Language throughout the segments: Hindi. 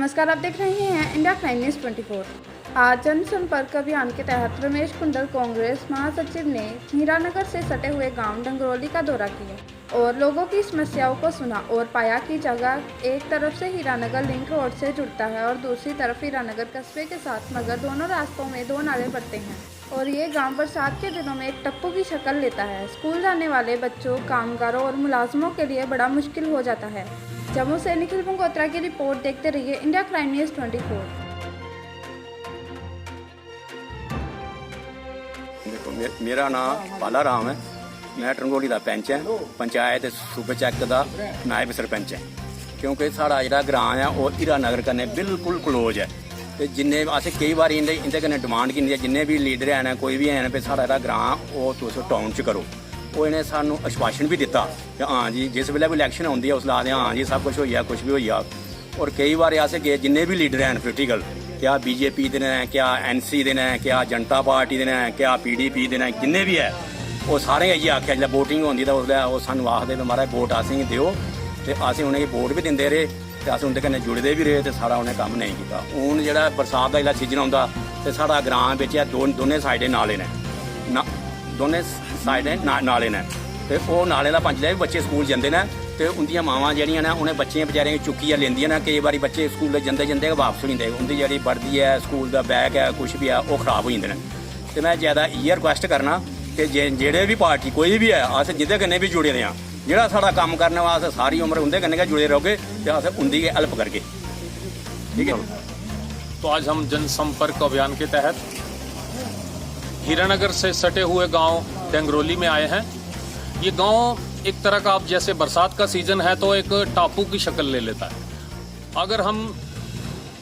नमस्कार, आप देख रहे हैं इंडिया क्राइम न्यूज़ 24। आज जनसंपर्क अभियान के तहत रमेश कुंडल कांग्रेस महासचिव ने हीरानगर से सटे हुए गांव डंगरौली का दौरा किया और लोगों की समस्याओं को सुना और पाया कि जगह एक तरफ से हीरानगर लिंक रोड से जुड़ता है और दूसरी तरफ हीरानगर कस्बे के साथ, मगर दोनों रास्तों में दो नाले पड़ते हैं और ये गांव बरसात के दिनों में एक टप्पू की शक्ल लेता है। स्कूल जाने वाले बच्चों, कामगारों और मुलाजमों के लिए बड़ा मुश्किल हो जाता है। जम्मू से निखिल पंगोत्रा की रिपोर्ट। देखते रहिए इंडिया क्राइम न्यूज़ 24। देखो, मेरा नाम बाला राम है। मैं डंगरौली का पैंच है, पंचायत सूबे चैक का नायब सरपंच है। क्योंकि साढ़ा जो ग्रां है वो हीरानगर कन्नै बिल्कुल क्लोज है। तो जिन्ने असें कई बार इंदे कन्नै डिमांड की जिन्ने भी लीडर हैं, कोई भी है भी साढ़ा जेह्ड़ा ग्रां वो तुस टाउन च करो। वो इन्हें सानू आश्वासन भी दिता कि हाँ जी जिस वेले भी इलैक्शन आती है उसलै आखदे हाँ जी सब कुछ होई जा, कुछ भी होई जा। और कई बार अस गे जिन्ने भी लीडर हैं पोलिटिकल, क्या बीजेपी दे ने, क्या एनसी दे ने, क्या जनता पार्टी दे ने, क्या पीडीपी दे ने, जिन्ने भी है वो सारे इयै आखेआ जिसलै वोटिंग होंदी तो उसलै वो सानू आखदे भी महाराज वोट असेंगी दिओ। ते असें उनेंगी वोट भी दिंदे रेह् ते अस उंदे कन्नै जुड़े भी रेह् ते सारा उनें कम्म नहीं कीता। हून जेह्ड़ा बरसात दा जेल्लै सीजन औंदा ते साढ़ा ग्रां बिच दोनें साइडें नाले ने, दोनें साइडें नाले ने ते ओह् नाले दा पंजले भी बच्चे स्कूल जंदे ने ते उंदियां मावां जेह्ड़ियां ने उनें बच्चें बेचारें गी चुक्कियै लेंदियां ने। कई बारी बच्चे स्कूल जंदे जंदे गै वापस होई जंदे, उंदी जेह्ड़ी वर्दी है, स्कूल दा बैग है, कुछ भी है ओह् खराब होई जंदे ने। ते मैं ज्यादा इ'यै रिक्वेस्ट करना कि जेह्ड़े भी पार्टी कोई भी है, अस जिंदे कन्नै भी जुड़े दे आं, जेह्ड़ा साढ़ा कम्म करने वास्ते सारी उम्र उंदे कन्नै गै जुड़े रहोगे ते अस उंदी गै हेल्प करगे। ठीक है। तो आज हम जनसंपर्क अभियान के तहत हीरानगर से सटे हुए गांव डंगरौली में आए हैं। ये गांव एक तरह का, अब जैसे बरसात का सीजन है तो एक टापू की शक्ल ले लेता है। अगर हम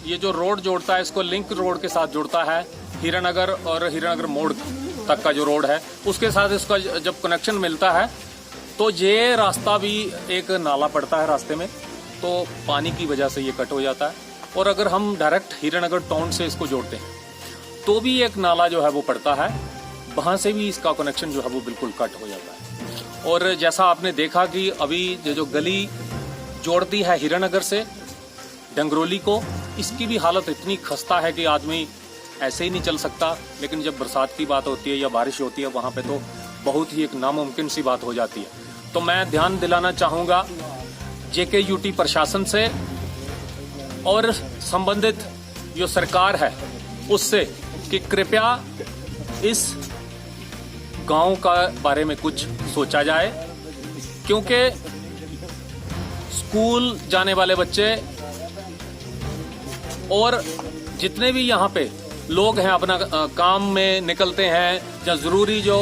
ये जो रोड जोड़ता है इसको लिंक रोड के साथ जोड़ता है, हीरानगर और हीरानगर मोड़ तक का जो रोड है उसके साथ इसका जब कनेक्शन मिलता है तो ये रास्ता भी एक नाला पड़ता है रास्ते में, तो पानी की वजह से ये कट हो जाता है। और अगर हम डायरेक्ट हीरानगर टाउन से इसको जोड़ते हैं तो भी एक नाला जो है वो पड़ता है, वहां से भी इसका कनेक्शन जो है वो बिल्कुल कट हो जाता है। और जैसा आपने देखा कि अभी जो गली जोड़ती है हीरानगर से डंगरौली को, इसकी भी हालत इतनी खस्ता है कि आदमी ऐसे ही नहीं चल सकता। लेकिन जब बरसात की बात होती है या बारिश होती है वहां पे तो बहुत ही एक नामुमकिन सी बात हो जाती है। तो मैं ध्यान दिलाना चाहूंगा JKUT प्रशासन से और संबंधित जो सरकार है उससे कि कृपया इस गांव का बारे में कुछ सोचा जाए, क्योंकि स्कूल जाने वाले बच्चे और जितने भी यहाँ पे लोग हैं अपना काम में निकलते हैं या जरूरी जो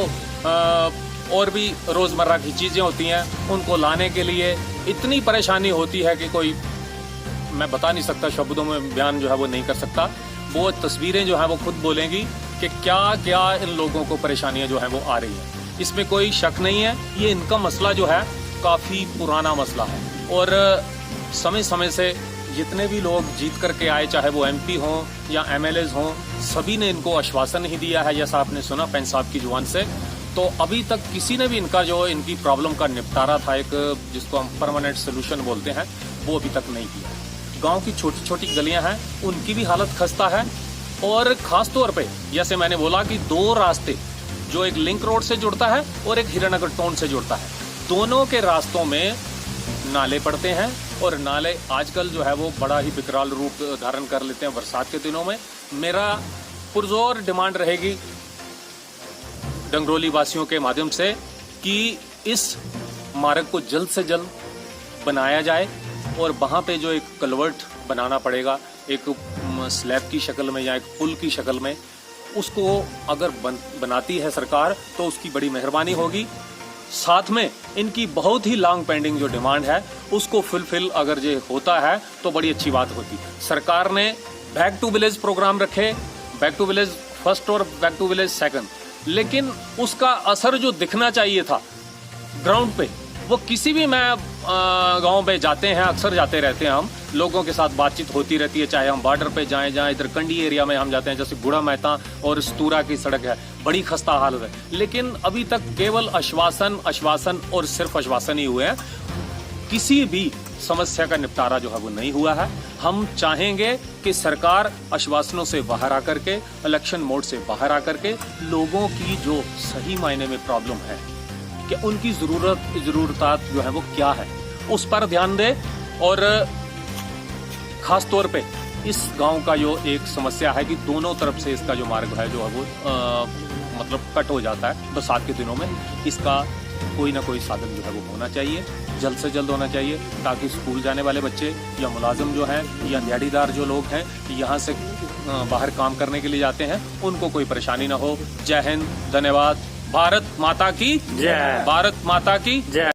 और भी रोजमर्रा की चीजें होती हैं उनको लाने के लिए इतनी परेशानी होती है कि कोई मैं बता नहीं सकता, शब्दों में बयान जो है वो नहीं कर सकता। वो तस्वीरें जो है वो खुद बोलेंगी कि क्या क्या इन लोगों को परेशानियां जो है वो आ रही हैं। इसमें कोई शक नहीं है, ये इनका मसला जो है काफी पुराना मसला है और समय समय से जितने भी लोग जीत करके आए, चाहे वो MP हों या MLAs हों, सभी ने इनको आश्वासन ही दिया है, जैसा आपने सुना पैन साहब की जुबान से। तो अभी तक किसी ने भी इनकी प्रॉब्लम का निपटारा था, एक जिसको हम परमानेंट सोल्यूशन बोलते हैं, वो अभी तक नहीं किया। गांव की छोटी छोटी गलियां हैं, उनकी भी हालत खस्ता है। और खास तौर पे जैसे मैंने बोला कि दो रास्ते, जो एक लिंक रोड से जुड़ता है और एक हीरानगर टाउन से जुड़ता है, दोनों के रास्तों में नाले पड़ते हैं और नाले आजकल जो है वो बड़ा ही विकराल रूप धारण कर लेते हैं बरसात के दिनों में। मेरा पुरजोर डिमांड रहेगी डंगरौली वासियों के माध्यम से कि इस मार्ग को जल्द से जल्द बनाया जाए और वहां पे जो एक कलवर्ट बनाना पड़ेगा, एक स्लैब की शक्ल में या एक पुल की शक्ल में, उसको अगर बनाती है सरकार तो उसकी बड़ी मेहरबानी होगी। साथ में इनकी बहुत ही लॉन्ग पेंडिंग जो डिमांड है उसको फुलफिल अगर ये होता है तो बड़ी अच्छी बात होती। सरकार ने बैक टू विलेज प्रोग्राम रखे, बैक टू विलेज फर्स्ट और बैक टू विलेज सेकंड, लेकिन उसका असर जो दिखना चाहिए था ग्राउंड पे वो किसी भी, मैं गांव पे जाते हैं, अक्सर जाते रहते हैं, हम लोगों के साथ बातचीत होती रहती है, चाहे हम बॉर्डर पे जाएं, जहाँ इधर कंडी एरिया में हम जाते हैं, जैसे गुड़ा मेहता और स्तूरा की सड़क है, बड़ी खस्ता हालत है। लेकिन अभी तक केवल आश्वासन और सिर्फ आश्वासन ही हुए हैं। किसी भी समस्या का निपटारा जो है वो नहीं हुआ है। हम चाहेंगे कि सरकार आश्वासनों से बाहर आकर के, इलेक्शन मोड से बाहर आकर के लोगों की जो सही मायने में प्रॉब्लम है कि उनकी जरूरतात जो है वो क्या है, उस पर ध्यान दे। और खास तौर पे इस गांव का जो एक समस्या है कि दोनों तरफ से इसका जो मार्ग है जो है वो मतलब कट हो जाता है बरसात के दिनों में। इसका कोई ना कोई साधन जो है वो होना चाहिए, जल्द से जल्द होना चाहिए, ताकि स्कूल जाने वाले बच्चे या मुलाजिम जो हैं या दिहाड़ीदार जो लोग हैं यहाँ से बाहर काम करने के लिए जाते हैं, उनको कोई परेशानी ना हो। जय हिंद, धन्यवाद। भारत माता की जय। भारत माता की जय।